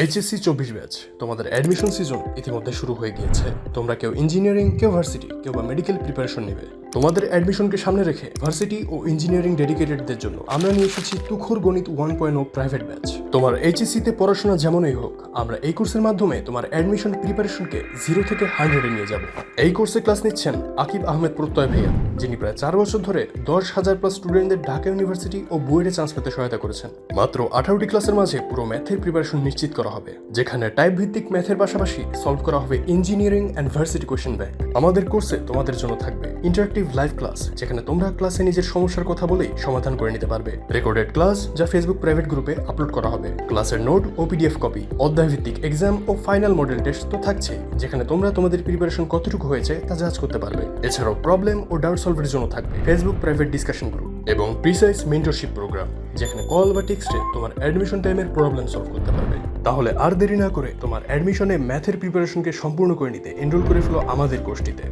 HSC 24 batch তোমাদের admission season ইতিমধ্যে শুরু হয়ে গিয়েছে। তোমরা কেউ ইঞ্জিনিয়ারিং, কেউ ভার্সিটি, কেউ বা মেডিকেল প্রিপারেশন নেবে। তোমাদের অ্যাডমিশনকে সামনে রেখে ভার্সিটি ও ইঞ্জিনিয়ারিং ডেডিকেটেডদের জন্য আমরা নিয়ে এসেছি তুখোর গণিত 1.0 প্রাইভেট ব্যাচ। তোমার এইচএসসি তে পড়াশোনা যেমনই হোক, আমরা এই কোর্সের মাধ্যমে তোমার অ্যাডমিশন প্রিপারেশনকে 0 থেকে 100 নিয়ে যাব। এই কোর্সে ক্লাস নিচ্ছেন আকিব আহমেদ প্রত্যয় ভাইয়া, যিনি প্রায় 4 বছর ধরে 10,000+ স্টুডেন্টদের ঢাকা ইউনিভার্সিটি ও বুয়েটে চান্স পেতে সহায়তা করেছেন। মাত্র 18টি ক্লাসের মাঝে পুরো ম্যাথের প্রিপারেশন নিশ্চিত করা হবে, যেখানে টাইপ ভিত্তিক ম্যাথের পাশাপাশি সলভ করা হবে engineering and varsity question bank. আমাদের কোর্সে তোমাদের জন্য থাকবে ইন্টারেক্টিভ লাইভ ক্লাস, যেখানে তোমরা ক্লাসে নিজের সমস্যার কথা বলেই সমাধান করে নিতে পারবে। রেকর্ডেড ক্লাস যা ফেসবুক প্রাইভেট গ্রুপে আপলোড করা হবে। ক্লাসের নোট ও পিডিএফ কপি, অধ্যায় ভিত্তিক এক্সাম ও ফাইনাল মডেল টেস্ট তো থাকছে, যেখানে তোমরা তোমাদের প্রিপারেশন কতটুকু হয়েছে তা জাজ করতে পারবে। এছাড়াও প্রবলেম ও ডাউট সলভের জন্য থাকবে ফেসবুক প্রাইভেট ডিসকাশন গ্রুপ এবং প্রিসাইজ মেন্টরশিপ প্রোগ্রাম, যেখানে কল বা টেক্সটে তোমার অ্যাডমিশন টাইমের প্রবলেম সলভ করতে পারবে। তাহলে আর দেরি না করে তোমার অ্যাডমিশনে ম্যাথের প্রিপারেশনকে সম্পূর্ণ করে নিতে এনরোল করে ফেলো আমাদের কোর্সটিতে।